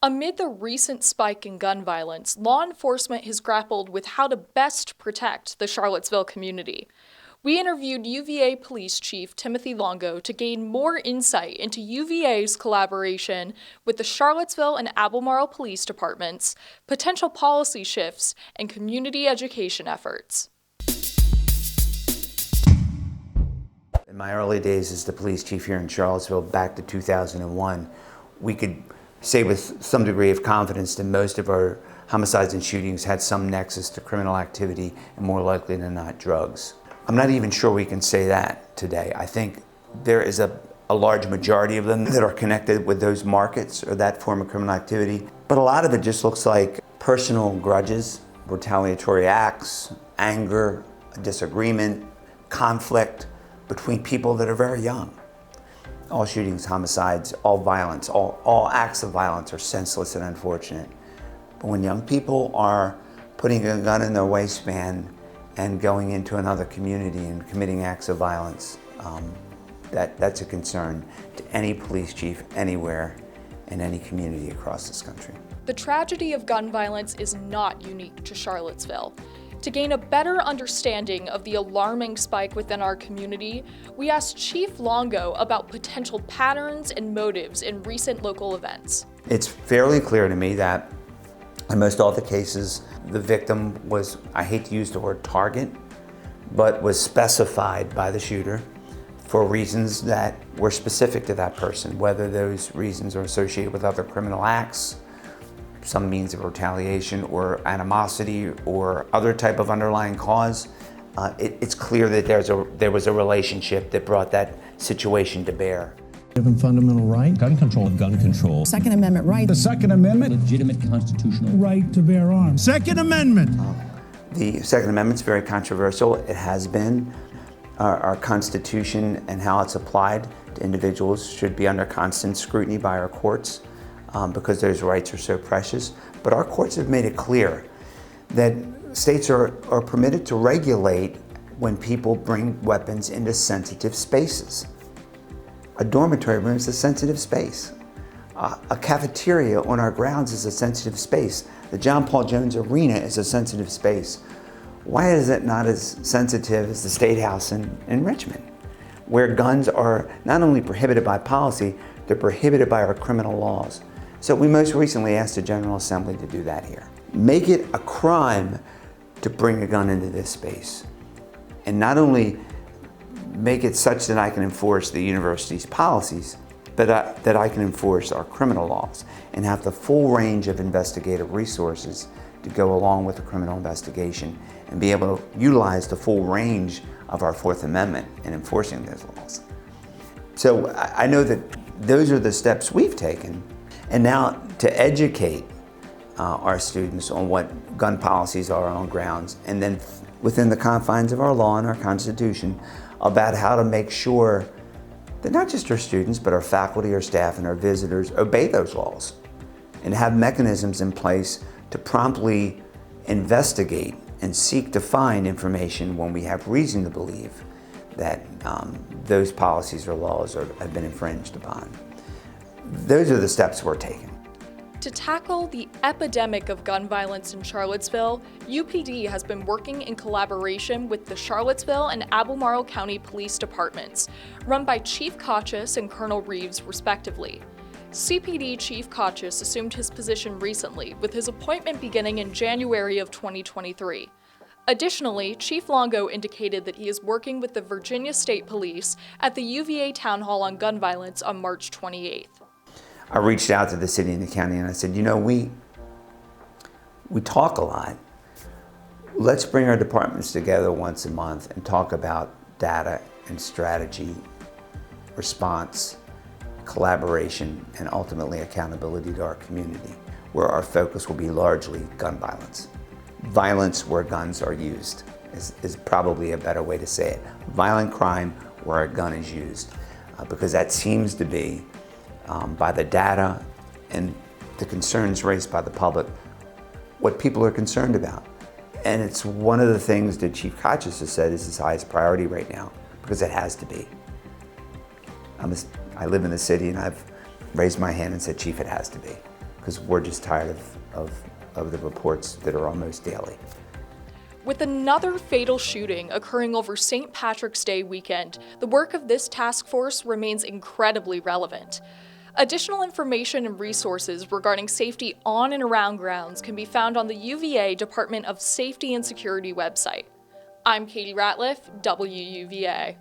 Amid the recent spike in gun violence, law enforcement has grappled with how to best protect the Charlottesville community. We interviewed UVA Police Chief Timothy Longo to gain more insight into UVA's collaboration with the Charlottesville and Albemarle police departments, potential policy shifts, and community education efforts. In my early days as the police chief here in Charlottesville, back to 2001, we could say with some degree of confidence that most of our homicides and shootings had some nexus to criminal activity and more likely than not drugs. I'm not even sure we can say that today. I think there is a large majority of them that are connected with those markets or that form of criminal activity, but a lot of it just looks like personal grudges, retaliatory acts, anger, disagreement, conflict between people that are very young. All shootings, homicides, all violence, all acts of violence are senseless and unfortunate. But when young people are putting a gun in their waistband and going into another community and committing acts of violence, that's a concern to any police chief anywhere in any community across this country. The tragedy of gun violence is not unique to Charlottesville. To gain a better understanding of the alarming spike within our community, we asked Chief Longo about potential patterns and motives in recent local events. It's fairly clear to me that in most all the cases, the victim was, I hate to use the word target, but was specified by the shooter for reasons that were specific to that person, whether those reasons are associated with other criminal acts, some means of retaliation or animosity or other type of underlying cause. It's clear that there was a relationship that brought that situation to bear. Given fundamental right. Gun control. Gun control. Second Amendment right. The Second Amendment. Legitimate constitutional right to bear arms. Second Amendment. The Second Amendment's very controversial. It has been. Our Constitution and how it's applied to individuals should be under constant scrutiny by our courts because those rights are so precious. But our courts have made it clear that states are permitted to regulate when people bring weapons into sensitive spaces. A dormitory room is a sensitive space. A cafeteria on our grounds is a sensitive space. The John Paul Jones Arena is a sensitive space. Why is it not as sensitive as the State House in Richmond, where guns are not only prohibited by policy, they're prohibited by our criminal laws? So we most recently asked the General Assembly to do that here. Make it a crime to bring a gun into this space. And not only make it such that I can enforce the university's policies, but that I can enforce our criminal laws and have the full range of investigative resources to go along with the criminal investigation and be able to utilize the full range of our Fourth Amendment in enforcing those laws. So I know that those are the steps we've taken. And now to educate our students on what gun policies are on grounds, and then within the confines of our law and our Constitution, about how to make sure that not just our students, but our faculty, our staff, and our visitors obey those laws and have mechanisms in place to promptly investigate and seek to find information when we have reason to believe that those policies or laws have been infringed upon. Those are the steps we're taking. To tackle the epidemic of gun violence in Charlottesville, UPD has been working in collaboration with the Charlottesville and Albemarle County Police Departments, run by Chief Catie and Colonel Reges, respectively. CPD Chief Catie assumed his position recently, with his appointment beginning in January of 2023. Additionally, Chief Longo indicated that he is working with the Virginia State Police at the UVA Town Hall on gun violence on March 28th. I reached out to the city and the county and I said, you know, we talk a lot. Let's bring our departments together once a month and talk about data and strategy, response, collaboration, and ultimately accountability to our community, where our focus will be largely gun violence. Violence where guns are used is probably a better way to say it. Violent crime where a gun is used, because that seems to be, by the data and the concerns raised by the public, what people are concerned about. And it's one of the things that Chief Catie has said is his highest priority right now, because it has to be. I live in the city and I've raised my hand and said, Chief, it has to be. because we're just tired of the reports that are almost daily. With another fatal shooting occurring over St. Patrick's Day weekend, the work of this task force remains incredibly relevant. Additional information and resources regarding safety on and around grounds can be found on the UVA Department of Safety and Security website. I'm Catie Ratliff, WUVA.